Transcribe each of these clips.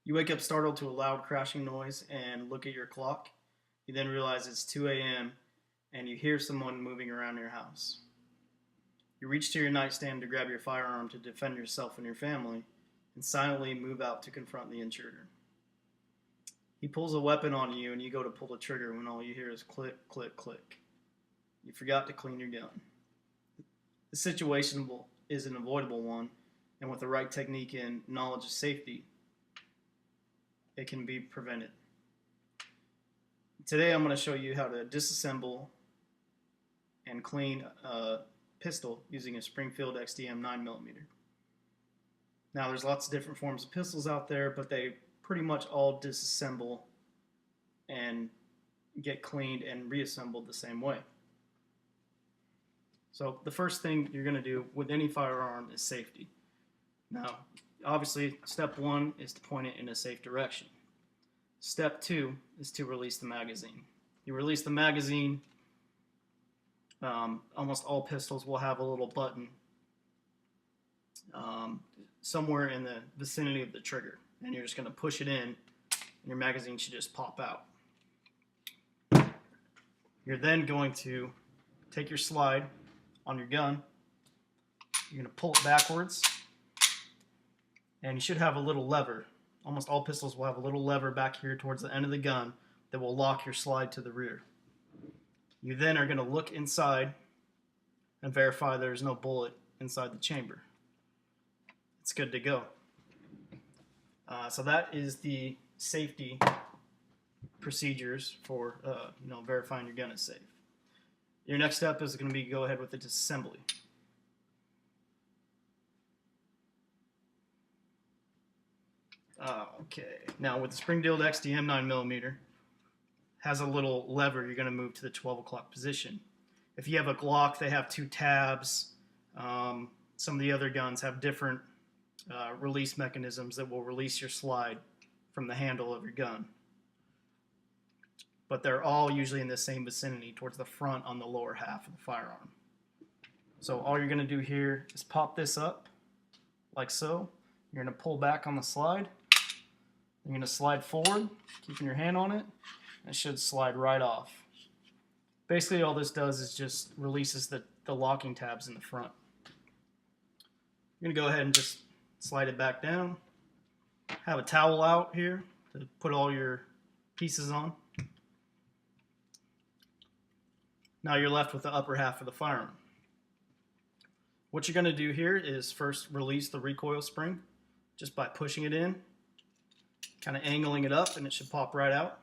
You wake up startled to a loud crashing noise and look at your clock. You then realize it's 2 a.m. and you hear someone moving around your house. You reach to your nightstand to grab your firearm to defend yourself and your family, and silently move out to confront the intruder. He pulls a weapon on you and you go to pull the trigger when all you hear is click, click, click. You forgot to clean your gun. The situation is an avoidable one, and with the right technique and knowledge of safety, it can be prevented. Today I'm going to show you how to disassemble and clean a pistol using a Springfield XDM 9mm. Now there's lots of different forms of pistols out there, but they pretty much all disassemble and get cleaned and reassembled the same way. So the first thing you're going to do with any firearm is safety. Now, obviously, step one is to point it in a safe direction. Step two is to release the magazine. You release the magazine, almost all pistols will have a little button somewhere in the vicinity of the trigger, and you're just going to push it in, and your magazine should just pop out. You're then going to take your slide on your gun, you're going to pull it backwards, and you should have a little lever. Almost all pistols will have a little lever back here towards the end of the gun that will lock your slide to the rear. You then are going to look inside and verify there's no bullet inside the chamber. It's good to go. So that is the safety procedures for verifying your gun is safe. Your next step is going to be go ahead with the disassembly. Okay, now with the Springfield XDM 9mm, has a little lever you're going to move to the 12 o'clock position. If you have a Glock, they have 2 tabs. Some of the other guns have different release mechanisms that will release your slide from the handle of your gun. But they're all usually in the same vicinity towards the front on the lower half of the firearm. So all you're going to do here is pop this up like so. You're going to pull back on the slide. You're going to slide forward, keeping your hand on it. It should slide right off. Basically all this does is just releases the locking tabs in the front. You're going to go ahead and just slide it back down. Have a towel out here to put all your pieces on. Now you're left with the upper half of the firearm. What you're going to do here is first release the recoil spring just by pushing it in, kind of angling it up, and it should pop right out.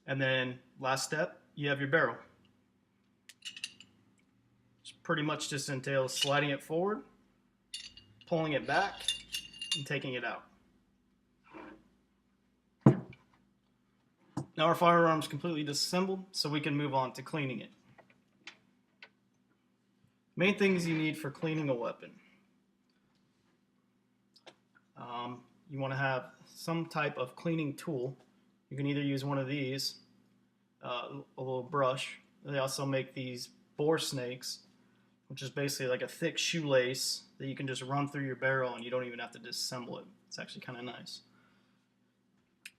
And then last step, you have your barrel. Which pretty much just entails sliding it forward, pulling it back, and taking it out. Now our firearm's completely disassembled, so we can move on to cleaning it. Main things you need for cleaning a weapon. You want to have some type of cleaning tool. You can either use one of these, a little brush. They also make these bore snakes, which is basically like a thick shoelace that you can just run through your barrel and you don't even have to disassemble it. It's actually kind of nice.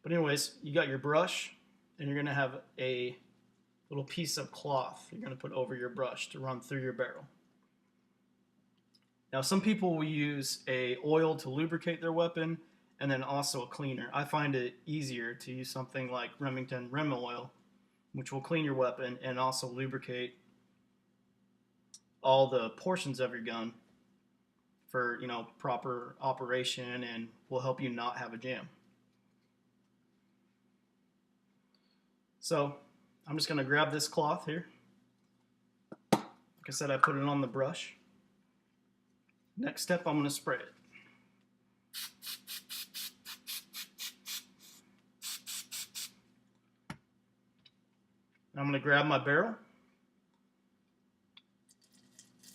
But anyways, you got your brush, and you're going to have a little piece of cloth you're going to put over your brush to run through your barrel. Now some people will use a oil to lubricate their weapon and then also a cleaner. I find it easier to use something like Remington Rem Oil, which will clean your weapon and also lubricate all the portions of your gun for proper operation and will help you not have a jam. So I'm just going to grab this cloth here. Like I said, I put it on the brush. Next step, I'm going to spray it. I'm going to grab my barrel.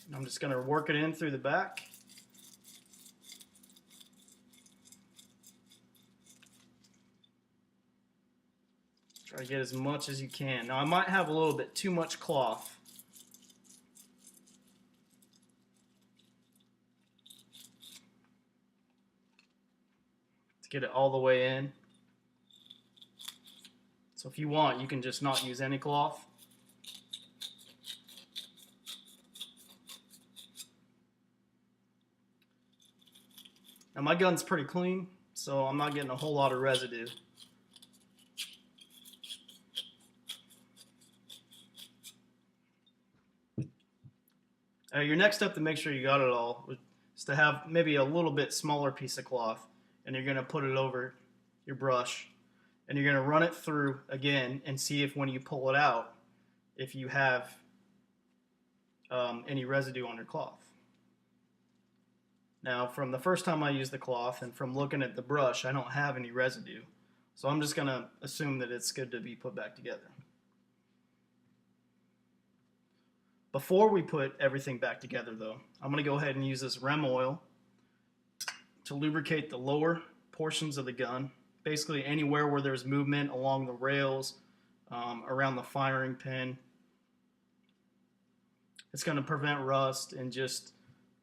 And I'm just going to work it in through the back. Try to get as much as you can. Now I might have a little bit too much cloth. Get it all the way in. So if you want, you can just not use any cloth. Now my gun's pretty clean, so I'm not getting a whole lot of residue. Your next step to make sure you got it all is to have maybe a little bit smaller piece of cloth, and you're going to put it over your brush, and you're going to run it through again and see if when you pull it out, if you have any residue on your cloth. Now, from the first time I used the cloth and from looking at the brush, I don't have any residue. So I'm just going to assume that it's good to be put back together. Before we put everything back together though, I'm going to go ahead and use this Rem oil to lubricate the lower portions of the gun. Basically anywhere where there's movement along the rails, around the firing pin. It's going to prevent rust and just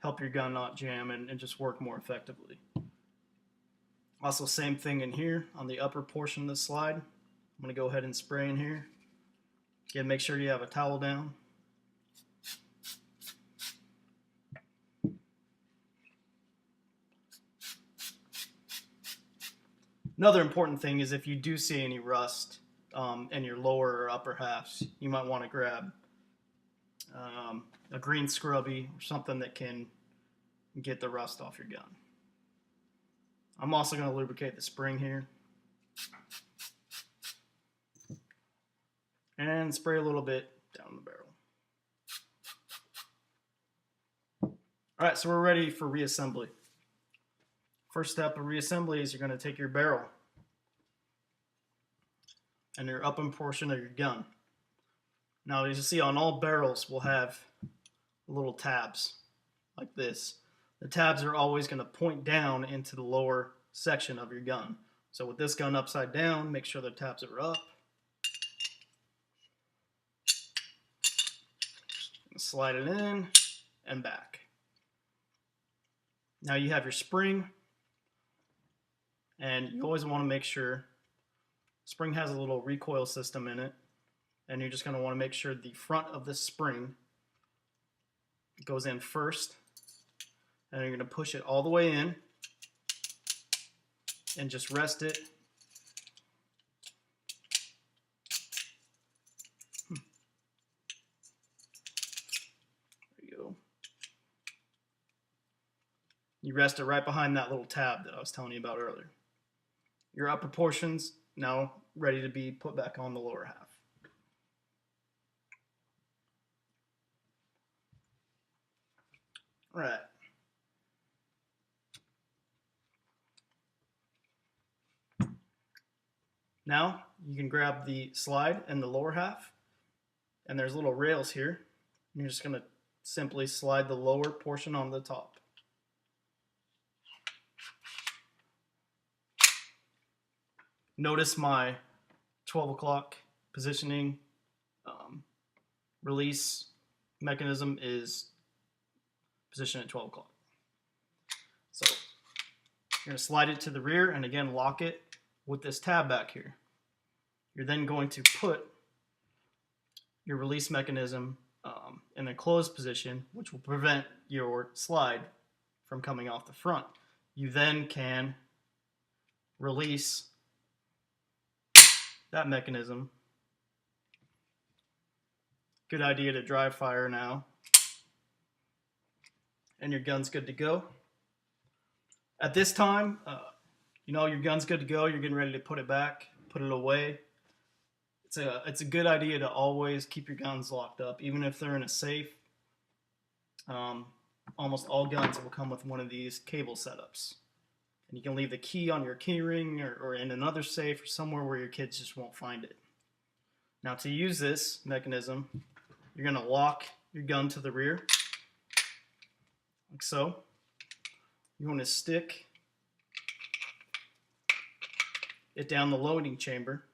help your gun not jam and just work more effectively. Also, same thing in here on the upper portion of the slide. I'm going to go ahead and spray in here. Again, make sure you have a towel down. Another important thing is if you do see any rust in your lower or upper halves, you might want to grab a green scrubby or something that can get the rust off your gun. I'm also going to lubricate the spring here and spray a little bit down the barrel. Alright, so we're ready for reassembly. First step of reassembly is you're going to take your barrel and your upper portion of your gun. Now, as you see, on all barrels we'll have little tabs like this. The tabs are always going to point down into the lower section of your gun. So with this gun upside down, make sure the tabs are up. Slide it in and back. Now you have your spring, and you always want to make sure spring has a little recoil system in it, and you're just going to want to make sure the front of the spring goes in first, and you're going to push it all the way in and just rest it. There you go. You rest it right behind that little tab that I was telling you about earlier. Your upper portion's now ready to be put back on the lower half. All right. Now you can grab the slide and the lower half, and there's little rails here. You're just going to simply slide the lower portion on the top. Notice my 12 o'clock positioning release mechanism is positioned at 12 o'clock. So you're going to slide it to the rear and again lock it with this tab back here. You're then going to put your release mechanism in a closed position, which will prevent your slide from coming off the front. You then can release that mechanism. Good idea to dry fire now. And your gun's good to go. At this time, you know your gun's good to go. You're getting ready to put it back, put it away. It's a good idea to always keep your guns locked up, even if they're in a safe. Almost all guns will come with one of these cable setups. And you can leave the key on your key ring or in another safe or somewhere where your kids just won't find it. Now to use this mechanism, you're going to lock your gun to the rear, like so. You want to stick it down the loading chamber.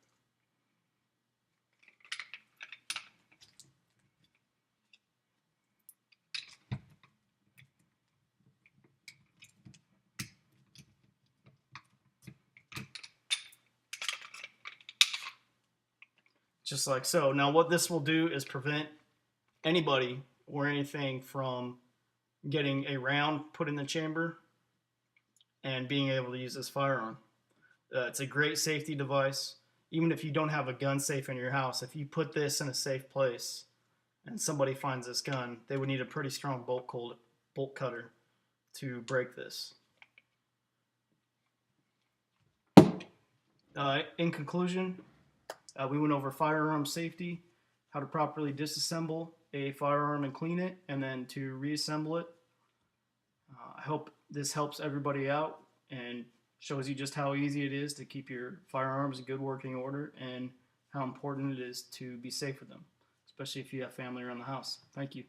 just like so. Now what this will do is prevent anybody or anything from getting a round put in the chamber and being able to use this firearm. It's a great safety device. Even if you don't have a gun safe in your house, if you put this in a safe place and somebody finds this gun, they would need a pretty strong bolt cutter to break this. In conclusion, we went over firearm safety, how to properly disassemble a firearm and clean it, and then to reassemble it. I hope this helps everybody out and shows you just how easy it is to keep your firearms in good working order and how important it is to be safe with them, especially if you have family around the house. Thank you.